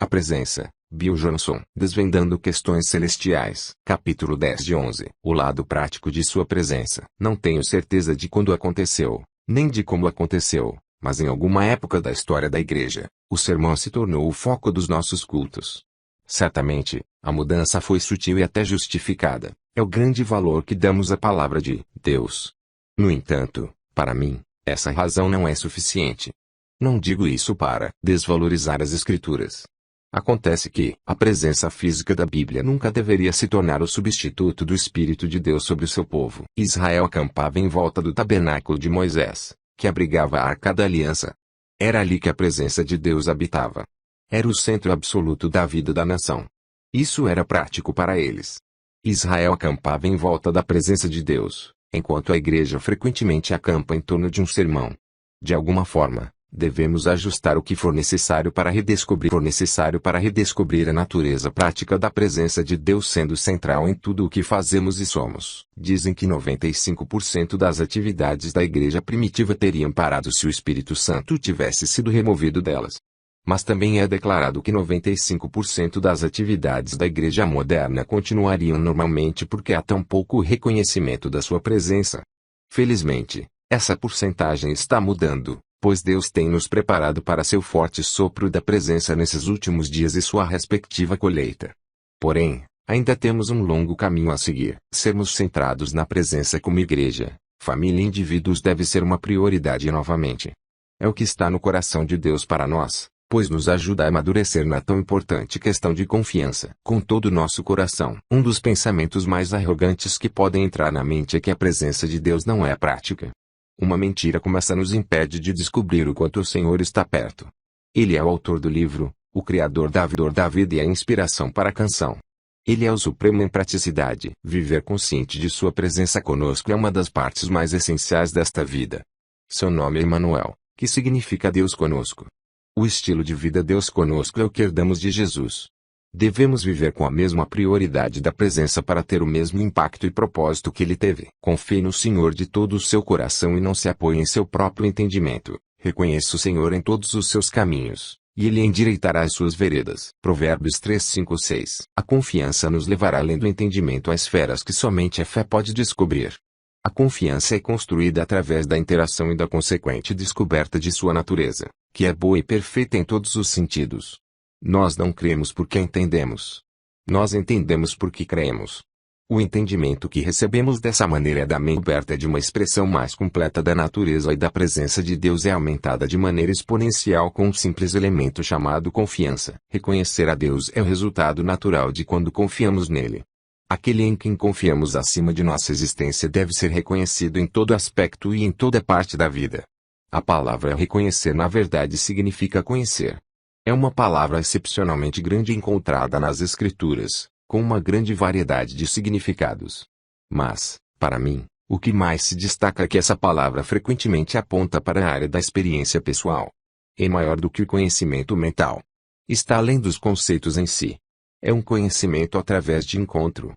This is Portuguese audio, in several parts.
presença. Bill Johnson. Desvendando questões celestiais. Capítulo 10 de 11. O lado prático de sua presença. Não tenho certeza de quando aconteceu, nem de como aconteceu, mas em alguma época da história da igreja, o sermão se tornou o foco dos nossos cultos. Certamente, a mudança foi sutil e até justificada. É o grande valor que damos à palavra de Deus. No entanto, para mim, essa razão não é suficiente. Não digo isso para desvalorizar as Escrituras. Acontece que a presença física da Bíblia nunca deveria se tornar o substituto do Espírito de Deus sobre o seu povo. Israel acampava em volta do tabernáculo de Moisés, que abrigava a Arca da Aliança. Era ali que a presença de Deus habitava. Era o centro absoluto da vida da nação. Isso era prático para eles. Israel acampava em volta da presença de Deus, enquanto a igreja frequentemente acampa em torno de um sermão. De alguma forma, devemos ajustar o que for necessário para redescobrir a natureza prática da presença de Deus sendo central em tudo o que fazemos e somos. Dizem que 95% das atividades da igreja primitiva teriam parado se o Espírito Santo tivesse sido removido delas. Mas também é declarado que 95% das atividades da igreja moderna continuariam normalmente porque há tão pouco reconhecimento da sua presença. Felizmente, essa porcentagem está mudando, pois Deus tem nos preparado para seu forte sopro da presença nesses últimos dias e sua respectiva colheita. Porém, ainda temos um longo caminho a seguir. Sermos centrados na presença como igreja, família e indivíduos deve ser uma prioridade novamente. É o que está no coração de Deus para nós, pois nos ajuda a amadurecer na tão importante questão de confiança com todo o nosso coração. Um dos pensamentos mais arrogantes que podem entrar na mente é que a presença de Deus não é prática. Uma mentira como essa nos impede de descobrir o quanto o Senhor está perto. Ele é o autor do livro, o Criador da vida e a inspiração para a canção. Ele é o supremo em praticidade. Viver consciente de sua presença conosco é uma das partes mais essenciais desta vida. Seu nome é Emmanuel, que significa Deus conosco. O estilo de vida Deus conosco é o que herdamos de Jesus. Devemos viver com a mesma prioridade da presença para ter o mesmo impacto e propósito que ele teve. Confie no Senhor de todo o seu coração e não se apoie em seu próprio entendimento. Reconheça o Senhor em todos os seus caminhos, e ele endireitará as suas veredas. Provérbios 3, 5, 6. A confiança nos levará além do entendimento a esferas que somente a fé pode descobrir. A confiança é construída através da interação e da consequente descoberta de sua natureza, que é boa e perfeita em todos os sentidos. Nós não cremos porque entendemos. Nós entendemos porque cremos. O entendimento que recebemos dessa maneira é da mente aberta de uma expressão mais completa da natureza e da presença de Deus é aumentada de maneira exponencial com um simples elemento chamado confiança. Reconhecer a Deus é o resultado natural de quando confiamos nele. Aquele em quem confiamos acima de nossa existência deve ser reconhecido em todo aspecto e em toda parte da vida. A palavra reconhecer na verdade significa conhecer. É uma palavra excepcionalmente grande encontrada nas Escrituras, com uma grande variedade de significados. Mas, para mim, o que mais se destaca é que essa palavra frequentemente aponta para a área da experiência pessoal. É maior do que o conhecimento mental. Está além dos conceitos em si. É um conhecimento através de encontro.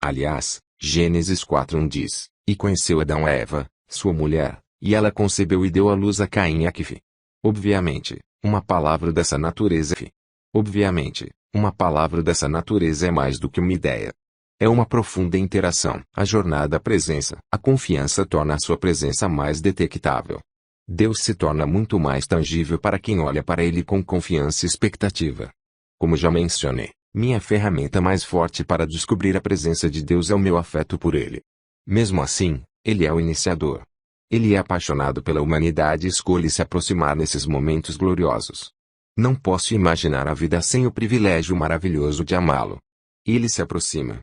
Aliás, Gênesis 4:1 diz, e conheceu Adão a Eva, sua mulher, e ela concebeu e deu à luz a Caim e a Quif. Obviamente, uma palavra dessa natureza é mais do que uma ideia. É uma profunda interação. A jornada à presença. A confiança torna a sua presença mais detectável. Deus se torna muito mais tangível para quem olha para ele com confiança e expectativa. Como já mencionei, minha ferramenta mais forte para descobrir a presença de Deus é o meu afeto por ele. Mesmo assim, ele é o iniciador. Ele é apaixonado pela humanidade e escolhe se aproximar nesses momentos gloriosos. Não posso imaginar a vida sem o privilégio maravilhoso de amá-lo. Ele se aproxima.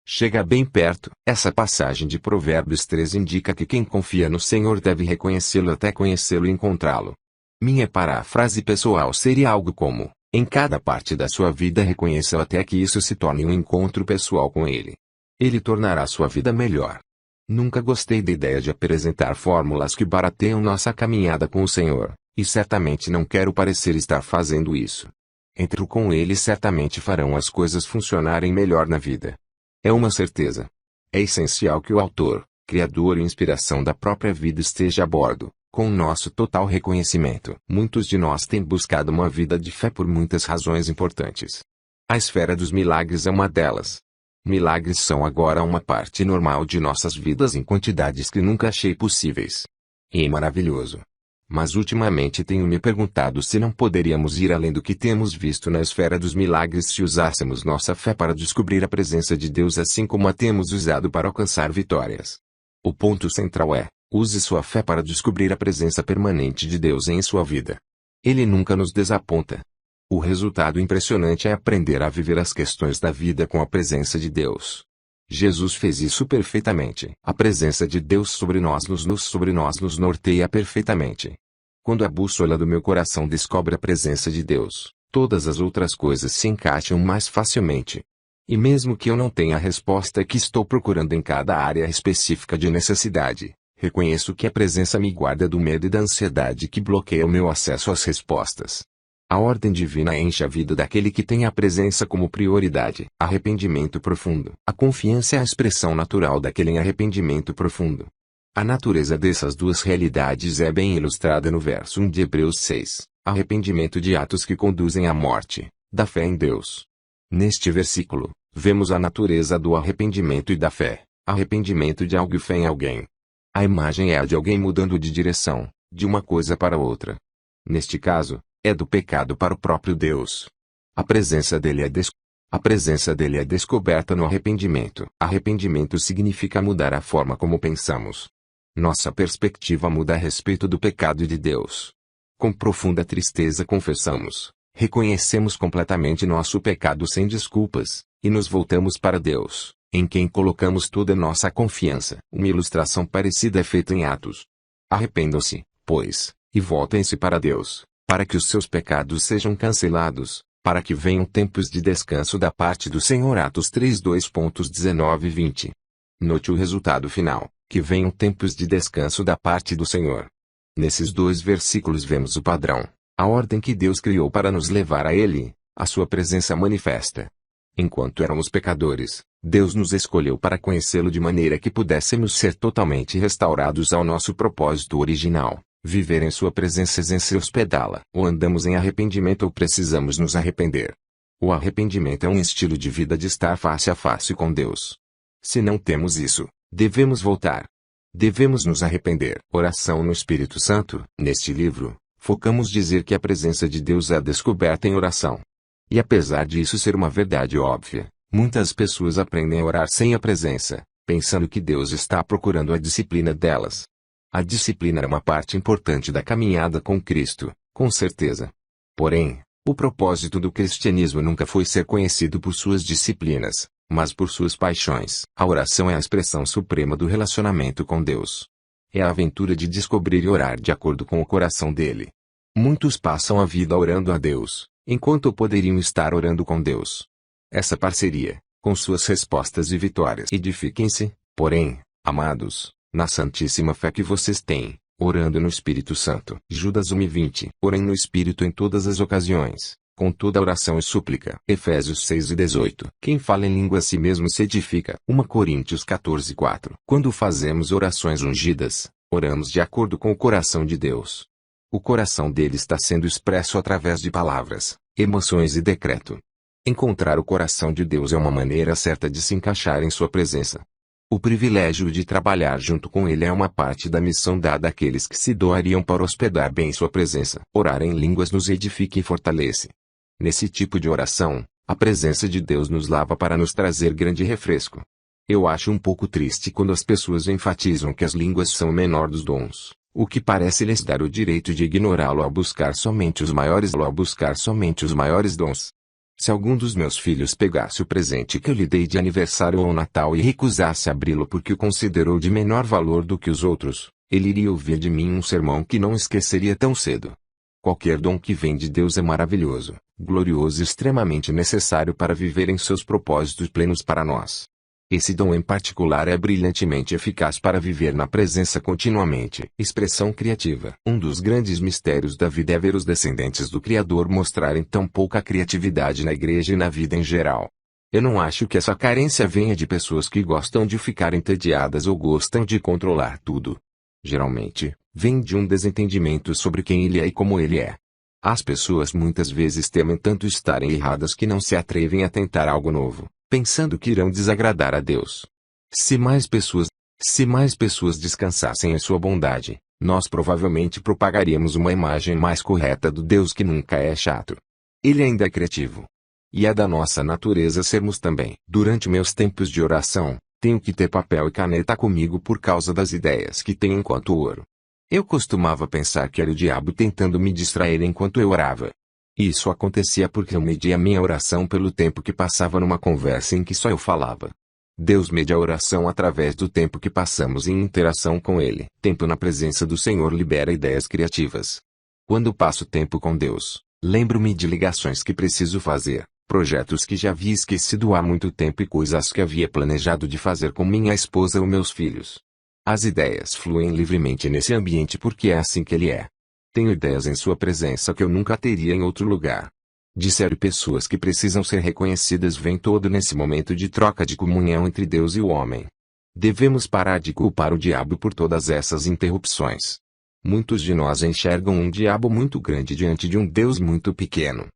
Chega bem perto. Essa passagem de Provérbios 3 indica que quem confia no Senhor deve reconhecê-lo até conhecê-lo e encontrá-lo. Minha parafrase pessoal seria algo como: em cada parte da sua vida reconheça-o até que isso se torne um encontro pessoal com ele. Ele tornará sua vida melhor. Nunca gostei da ideia de apresentar fórmulas que barateiam nossa caminhada com o Senhor, e certamente não quero parecer estar fazendo isso. Entro com ele e certamente farão as coisas funcionarem melhor na vida. É uma certeza. É essencial que o autor, criador e inspiração da própria vida esteja a bordo, com nosso total reconhecimento. Muitos de nós têm buscado uma vida de fé por muitas razões importantes. A esfera dos milagres é uma delas. Milagres são agora uma parte normal de nossas vidas em quantidades que nunca achei possíveis. E é maravilhoso. Mas ultimamente tenho me perguntado se não poderíamos ir além do que temos visto na esfera dos milagres se usássemos nossa fé para descobrir a presença de Deus assim como a temos usado para alcançar vitórias. O ponto central é: use sua fé para descobrir a presença permanente de Deus em sua vida. Ele nunca nos desaponta. O resultado impressionante é aprender a viver as questões da vida com a presença de Deus. Jesus fez isso perfeitamente. A presença de Deus sobre nós nos norteia perfeitamente. Quando a bússola do meu coração descobre a presença de Deus, todas as outras coisas se encaixam mais facilmente. E mesmo que eu não tenha a resposta que estou procurando em cada área específica de necessidade, reconheço que a presença me guarda do medo e da ansiedade que bloqueia o meu acesso às respostas. A ordem divina enche a vida daquele que tem a presença como prioridade. Arrependimento profundo. A confiança é a expressão natural daquele em arrependimento profundo. A natureza dessas duas realidades é bem ilustrada no verso 1 de Hebreus 6. Arrependimento de atos que conduzem à morte, da fé em Deus. Neste versículo, vemos a natureza do arrependimento e da fé. Arrependimento de algo e fé em alguém. A imagem é a de alguém mudando de direção, de uma coisa para outra. Neste caso, é do pecado para o próprio Deus. A presença dele é descoberta no arrependimento. Arrependimento significa mudar a forma como pensamos. Nossa perspectiva muda a respeito do pecado e de Deus. Com profunda tristeza confessamos, reconhecemos completamente nosso pecado sem desculpas, e nos voltamos para Deus, em quem colocamos toda nossa confiança. Uma ilustração parecida é feita em Atos. Arrependam-se, pois, e voltem-se para Deus, para que os seus pecados sejam cancelados, para que venham tempos de descanso da parte do Senhor. Atos 3:19 e 20. Note o resultado final, que venham tempos de descanso da parte do Senhor. Nesses dois versículos vemos o padrão, a ordem que Deus criou para nos levar a Ele, a sua presença manifesta. Enquanto éramos pecadores, Deus nos escolheu para conhecê-lo de maneira que pudéssemos ser totalmente restaurados ao nosso propósito original. Viver em sua presença sem se hospedá-la. Ou andamos em arrependimento ou precisamos nos arrepender. O arrependimento é um estilo de vida de estar face a face com Deus. Se não temos isso, devemos voltar. Devemos nos arrepender. Oração no Espírito Santo. Neste livro, focamos dizer que a presença de Deus é descoberta em oração. E apesar disso ser uma verdade óbvia, muitas pessoas aprendem a orar sem a presença, pensando que Deus está procurando a disciplina delas. A disciplina é uma parte importante da caminhada com Cristo, com certeza. Porém, o propósito do cristianismo nunca foi ser conhecido por suas disciplinas, mas por suas paixões. A oração é a expressão suprema do relacionamento com Deus. É a aventura de descobrir e orar de acordo com o coração dele. Muitos passam a vida orando a Deus, enquanto poderiam estar orando com Deus. Essa parceria, com suas respostas e vitórias. Edifiquem-se, porém, amados, na santíssima fé que vocês têm, orando no Espírito Santo. Judas 1:20. Orem no Espírito em todas as ocasiões, com toda oração e súplica. Efésios 6:18. Quem fala em língua a si mesmo se edifica. 1 Coríntios 14:4. Quando fazemos orações ungidas, oramos de acordo com o coração de Deus. O coração dele está sendo expresso através de palavras, emoções e decreto. Encontrar o coração de Deus é uma maneira certa de se encaixar em sua presença. O privilégio de trabalhar junto com ele é uma parte da missão dada àqueles que se doariam para hospedar bem sua presença. Orar em línguas nos edifica e fortalece. Nesse tipo de oração, a presença de Deus nos lava para nos trazer grande refresco. Eu acho um pouco triste quando as pessoas enfatizam que as línguas são o menor dos dons, o que parece lhes dar o direito de ignorá-lo ao buscar somente os maiores dons. Se algum dos meus filhos pegasse o presente que eu lhe dei de aniversário ou Natal e recusasse abri-lo porque o considerou de menor valor do que os outros, ele iria ouvir de mim um sermão que não esqueceria tão cedo. Qualquer dom que vem de Deus é maravilhoso, glorioso e extremamente necessário para viver em seus propósitos plenos para nós. Esse dom em particular é brilhantemente eficaz para viver na presença continuamente. Expressão criativa. Um dos grandes mistérios da vida é ver os descendentes do Criador mostrarem tão pouca criatividade na igreja e na vida em geral. Eu não acho que essa carência venha de pessoas que gostam de ficar entediadas ou gostam de controlar tudo. Geralmente, Vem de um desentendimento sobre quem ele é e como ele é. As pessoas muitas vezes temem tanto estarem erradas que não se atrevem a tentar algo novo, pensando que irão desagradar a Deus. Se mais pessoas descansassem em sua bondade, nós provavelmente propagaríamos uma imagem mais correta do Deus que nunca é chato. Ele ainda é criativo. E é da nossa natureza sermos também. Durante meus tempos de oração, tenho que ter papel e caneta comigo por causa das ideias que tenho enquanto oro. Eu costumava pensar que era o diabo tentando me distrair enquanto eu orava. Isso acontecia porque eu media minha oração pelo tempo que passava numa conversa em que só eu falava. Deus mede a oração através do tempo que passamos em interação com Ele. Tempo na presença do Senhor libera ideias criativas. Quando passo tempo com Deus, lembro-me de ligações que preciso fazer, projetos que já havia esquecido há muito tempo e coisas que havia planejado de fazer com minha esposa ou meus filhos. As ideias fluem livremente nesse ambiente porque é assim que Ele é. Tenho ideias em sua presença que eu nunca teria em outro lugar. Disseram pessoas que precisam ser reconhecidas vem todo nesse momento de troca de comunhão entre Deus e o homem. Devemos parar de culpar o diabo por todas essas interrupções. Muitos de nós enxergam um diabo muito grande diante de um Deus muito pequeno.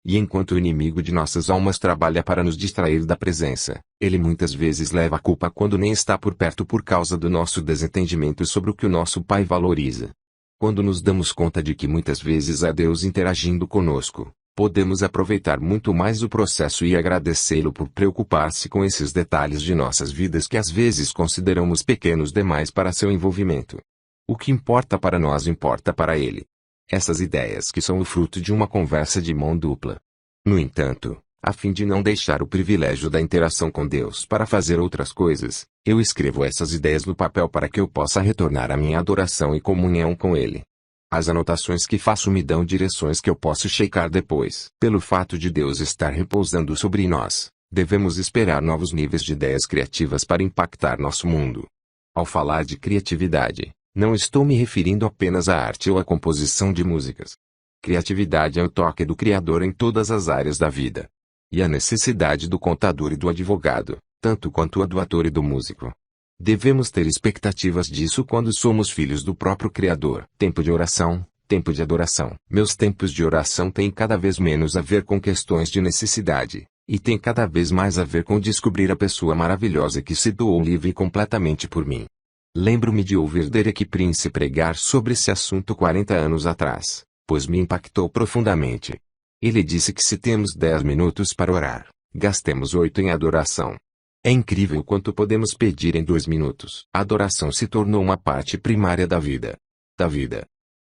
E enquanto o inimigo de nossas almas trabalha para nos distrair da presença, ele muitas vezes leva a culpa quando nem está por perto por causa do nosso desentendimento sobre o que o nosso Pai valoriza. Quando nos damos conta de que muitas vezes é Deus interagindo conosco, podemos aproveitar muito mais o processo e agradecê-lo por preocupar-se com esses detalhes de nossas vidas que às vezes consideramos pequenos demais para seu envolvimento. O que importa para nós importa para Ele. Essas ideias que são o fruto de uma conversa de mão dupla. No entanto, a fim de não deixar o privilégio da interação com Deus para fazer outras coisas, eu escrevo essas ideias no papel para que eu possa retornar à minha adoração e comunhão com Ele. As anotações que faço me dão direções que eu posso checar depois. Pelo fato de Deus estar repousando sobre nós, devemos esperar novos níveis de ideias criativas para impactar nosso mundo. Ao falar de criatividade, não estou me referindo apenas à arte ou à composição de músicas. Criatividade é o toque do Criador em todas as áreas da vida. E a necessidade do contador e do advogado, tanto quanto a do ator e do músico. Devemos ter expectativas disso quando somos filhos do próprio Criador. Tempo de oração, tempo de adoração. Meus tempos de oração têm cada vez menos a ver com questões de necessidade, e têm cada vez mais a ver com descobrir a pessoa maravilhosa que se doou livre e completamente por mim. Lembro-me de ouvir Derek Prince pregar sobre esse assunto 40 anos atrás, pois me impactou profundamente. Ele disse que se temos 10 minutos para orar, gastemos 8 em adoração. É incrível o quanto podemos pedir em 2 minutos. A adoração se tornou uma parte primária da vida.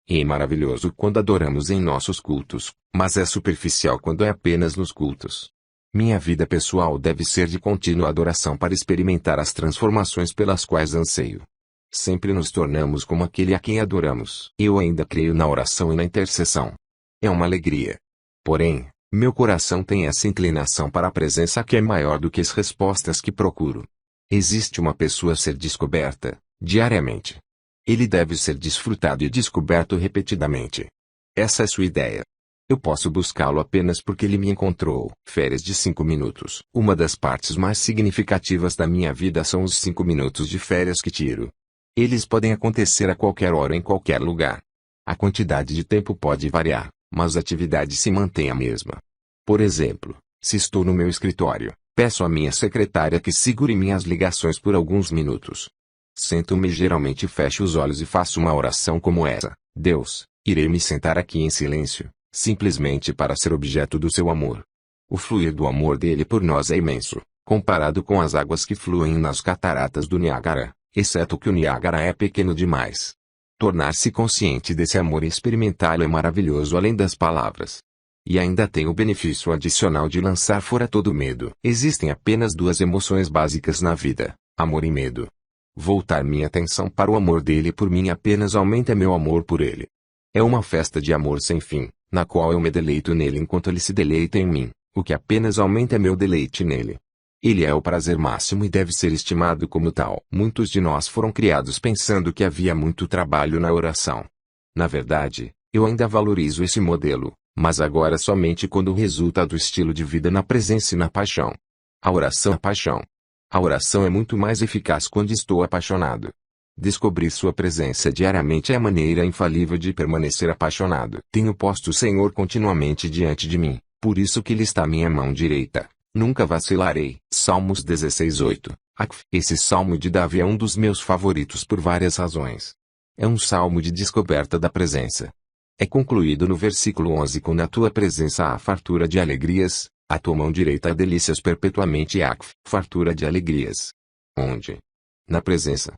E é maravilhoso quando adoramos em nossos cultos, mas é superficial quando é apenas nos cultos. Minha vida pessoal deve ser de contínua adoração para experimentar as transformações pelas quais anseio. Sempre nos tornamos como aquele a quem adoramos. Eu ainda creio na oração e na intercessão. É uma alegria. Porém, meu coração tem essa inclinação para a presença que é maior do que as respostas que procuro. Existe uma pessoa a ser descoberta, diariamente. Ele deve ser desfrutado e descoberto repetidamente. Essa é sua ideia. Eu posso buscá-lo apenas porque ele me encontrou. Férias de 5 minutos. Uma das partes mais significativas da minha vida são os 5 minutos de férias que tiro. Eles podem acontecer a qualquer hora em qualquer lugar. A quantidade de tempo pode variar, mas a atividade se mantém a mesma. Por exemplo, se estou no meu escritório, peço à minha secretária que segure minhas ligações por alguns minutos. Sento-me e geralmente fecho os olhos e faço uma oração como essa: Deus, irei me sentar aqui em silêncio, simplesmente para ser objeto do seu amor. O fluir do amor dele por nós é imenso, comparado com as águas que fluem nas cataratas do Niágara, exceto que o Niágara é pequeno demais. Tornar-se consciente desse amor e experimentá-lo é maravilhoso além das palavras. E ainda tem o benefício adicional de lançar fora todo medo. Existem apenas 2 emoções básicas na vida: amor e medo. Voltar minha atenção para o amor dele por mim apenas aumenta meu amor por ele. É uma festa de amor sem fim, na qual eu me deleito nele enquanto ele se deleita em mim, o que apenas aumenta meu deleite nele. Ele é o prazer máximo e deve ser estimado como tal. Muitos de nós foram criados pensando que havia muito trabalho na oração. Na verdade, eu ainda valorizo esse modelo, mas agora somente quando resulta do estilo de vida na presença e na paixão. A oração é paixão. A oração é muito mais eficaz quando estou apaixonado. Descobrir sua presença diariamente é a maneira infalível de permanecer apaixonado. Tenho posto o Senhor continuamente diante de mim, por isso que Ele está à minha mão direita. Nunca vacilarei. Salmos 16:8. Esse salmo de Davi é um dos meus favoritos por várias razões. É um salmo de descoberta da presença. É concluído no versículo 11 com na tua presença há fartura de alegrias, a tua mão direita há delícias perpetuamente. Fartura de alegrias. Onde? Na presença.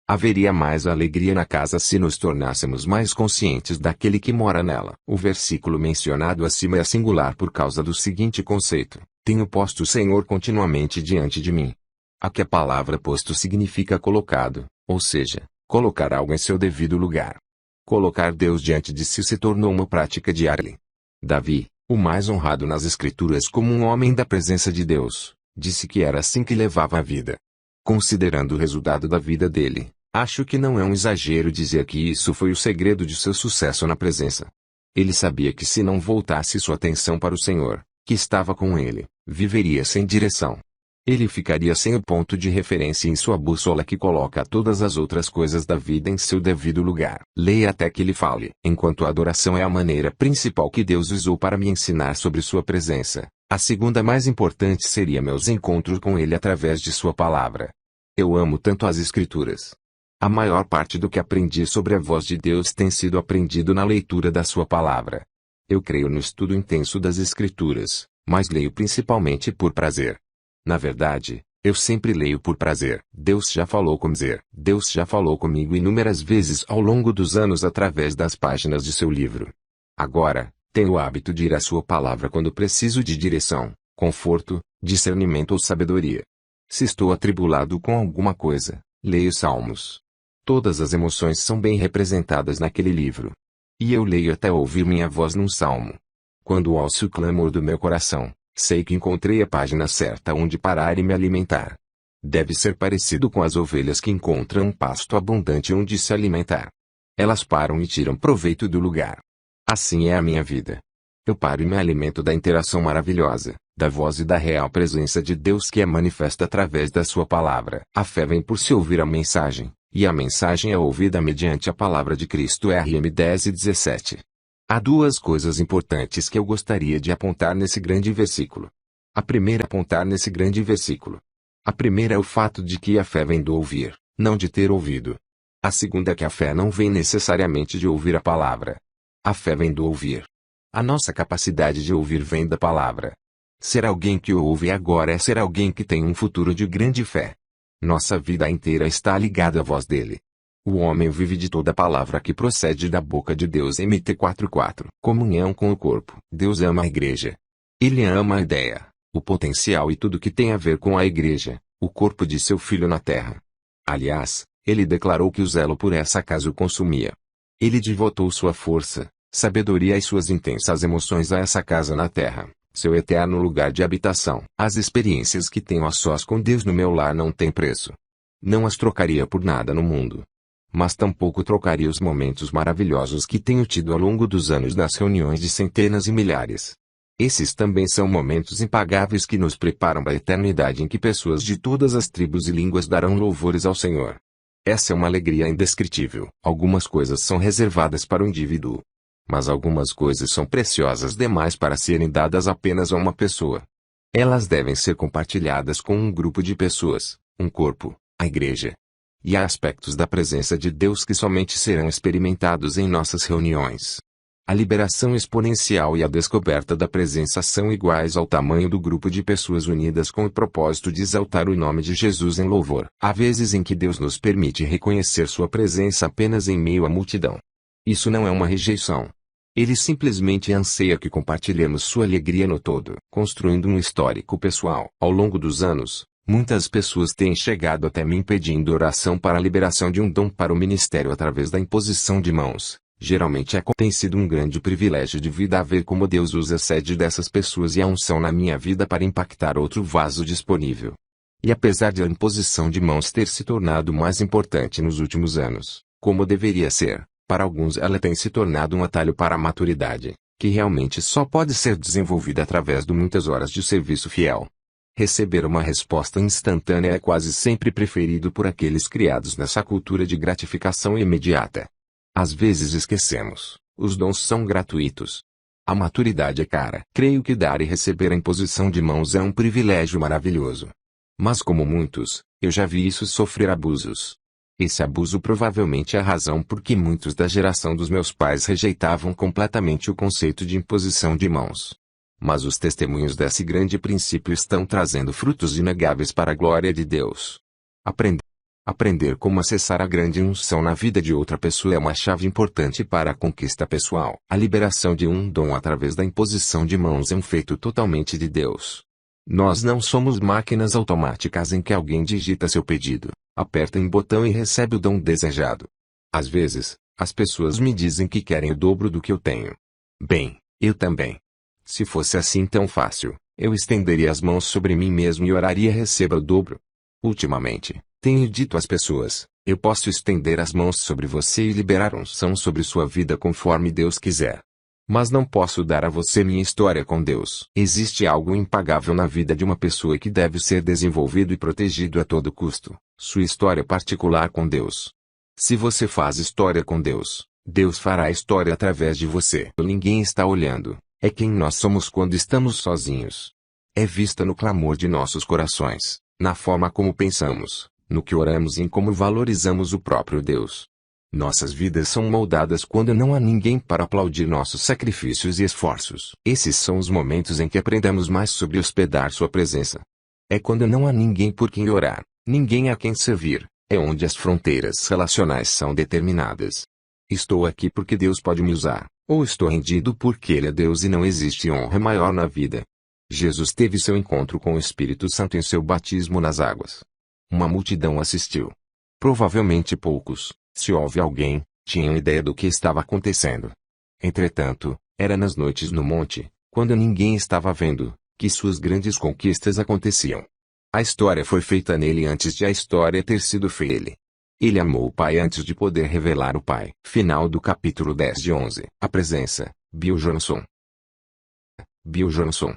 Haveria mais alegria na casa se nos tornássemos mais conscientes daquele que mora nela. O versículo mencionado acima é singular por causa do seguinte conceito: tenho posto o Senhor continuamente diante de mim. Aqui a palavra posto significa colocado, ou seja, colocar algo em seu devido lugar. Colocar Deus diante de si se tornou uma prática diária. Davi, o mais honrado nas Escrituras como um homem da presença de Deus, disse que era assim que levava a vida. Considerando o resultado da vida dele, acho que não é um exagero dizer que isso foi o segredo de seu sucesso na presença. Ele sabia que se não voltasse sua atenção para o Senhor, que estava com ele, viveria sem direção. Ele ficaria sem o ponto de referência em sua bússola que coloca todas as outras coisas da vida em seu devido lugar. Leia até que ele fale. Enquanto a adoração é a maneira principal que Deus usou para me ensinar sobre sua presença, a segunda mais importante seria meus encontros com Ele através de sua palavra. Eu amo tanto as Escrituras. A maior parte do que aprendi sobre a voz de Deus tem sido aprendido na leitura da sua palavra. Eu creio no estudo intenso das Escrituras, mas leio principalmente por prazer. Na verdade, eu sempre leio por prazer. Deus já falou comigo inúmeras vezes ao longo dos anos através das páginas de seu livro. Agora, tenho o hábito de ir à sua palavra quando preciso de direção, conforto, discernimento ou sabedoria. Se estou atribulado com alguma coisa, leio Salmos. Todas as emoções são bem representadas naquele livro. E eu leio até ouvir minha voz num salmo. Quando ouço o clamor do meu coração, sei que encontrei a página certa onde parar e me alimentar. Deve ser parecido com as ovelhas que encontram um pasto abundante onde se alimentar. Elas param e tiram proveito do lugar. Assim é a minha vida. Eu paro e me alimento da interação maravilhosa, da voz e da real presença de Deus que é manifesta através da sua palavra. A fé vem por se ouvir a mensagem, e a mensagem é ouvida mediante a palavra de Cristo. RM 10:17. Há duas coisas importantes que eu gostaria de apontar nesse grande versículo. A primeira é o fato de que a fé vem do ouvir, não de ter ouvido. A segunda é que a fé não vem necessariamente de ouvir a palavra. A fé vem do ouvir. A nossa capacidade de ouvir vem da palavra. Ser alguém que ouve agora é ser alguém que tem um futuro de grande fé. Nossa vida inteira está ligada à voz dele. O homem vive de toda palavra que procede da boca de Deus. MT 4:4. Comunhão com o corpo. Deus ama a igreja. Ele ama a ideia, o potencial e tudo que tem a ver com a igreja, o corpo de seu filho na terra. Aliás, ele declarou que o zelo por essa casa o consumia. Ele devotou sua força, sabedoria e suas intensas emoções a essa casa na terra, seu eterno lugar de habitação. As experiências que tenho a sós com Deus no meu lar não têm preço. Não as trocaria por nada no mundo. Mas tampouco trocaria os momentos maravilhosos que tenho tido ao longo dos anos nas reuniões de centenas e milhares. Esses também são momentos impagáveis que nos preparam para a eternidade em que pessoas de todas as tribos e línguas darão louvores ao Senhor. Essa é uma alegria indescritível. Algumas coisas são reservadas para o indivíduo. Mas algumas coisas são preciosas demais para serem dadas apenas a uma pessoa. Elas devem ser compartilhadas com um grupo de pessoas, um corpo, a igreja. E há aspectos da presença de Deus que somente serão experimentados em nossas reuniões. A liberação exponencial e a descoberta da presença são iguais ao tamanho do grupo de pessoas unidas com o propósito de exaltar o nome de Jesus em louvor. Há vezes em que Deus nos permite reconhecer sua presença apenas em meio à multidão. Isso não é uma rejeição. Ele simplesmente anseia que compartilhemos sua alegria no todo. Construindo um histórico pessoal. Ao longo dos anos, muitas pessoas têm chegado até mim pedindo oração para a liberação de um dom para o ministério através da imposição de mãos. Geralmente tem sido um grande privilégio de vida ver como Deus usa a sede dessas pessoas e a unção na minha vida para impactar outro vaso disponível. E apesar de a imposição de mãos ter se tornado mais importante nos últimos anos, como deveria ser, para alguns ela tem se tornado um atalho para a maturidade, que realmente só pode ser desenvolvida através de muitas horas de serviço fiel. Receber uma resposta instantânea é quase sempre preferido por aqueles criados nessa cultura de gratificação imediata. Às vezes esquecemos, os dons são gratuitos. A maturidade é cara. Creio que dar e receber a imposição de mãos é um privilégio maravilhoso. Mas como muitos, eu já vi isso sofrer abusos. Esse abuso provavelmente é a razão por que muitos da geração dos meus pais rejeitavam completamente o conceito de imposição de mãos. Mas os testemunhos desse grande princípio estão trazendo frutos inegáveis para a glória de Deus. Aprender como acessar a grande unção na vida de outra pessoa é uma chave importante para a conquista pessoal. A liberação de um dom através da imposição de mãos é um feito totalmente de Deus. Nós não somos máquinas automáticas em que alguém digita seu pedido, aperta um botão e recebe o dom desejado. Às vezes, as pessoas me dizem que querem o dobro do que eu tenho. Bem, eu também. Se fosse assim tão fácil, eu estenderia as mãos sobre mim mesmo e oraria receba o dobro. Ultimamente, tenho dito às pessoas, eu posso estender as mãos sobre você e liberar unção sobre sua vida conforme Deus quiser. Mas não posso dar a você minha história com Deus. Existe algo impagável na vida de uma pessoa que deve ser desenvolvido e protegido a todo custo, sua história particular com Deus. Se você faz história com Deus, Deus fará história através de você. Ninguém está olhando. É quem nós somos quando estamos sozinhos. É vista no clamor de nossos corações, na forma como pensamos, no que oramos e em como valorizamos o próprio Deus. Nossas vidas são moldadas quando não há ninguém para aplaudir nossos sacrifícios e esforços. Esses são os momentos em que aprendemos mais sobre hospedar sua presença. É quando não há ninguém por quem orar, ninguém a quem servir, é onde as fronteiras relacionais são determinadas. Estou aqui porque Deus pode me usar, ou estou rendido porque Ele é Deus e não existe honra maior na vida. Jesus teve seu encontro com o Espírito Santo em seu batismo nas águas. Uma multidão assistiu. Provavelmente poucos, se houve alguém, tinham ideia do que estava acontecendo. Entretanto, era nas noites no monte, quando ninguém estava vendo, que suas grandes conquistas aconteciam. A história foi feita nele antes de a história ter sido feita nele. Ele amou o Pai antes de poder revelar o Pai. Final do capítulo 10 de 11. A presença, Bill Johnson. Bill Johnson.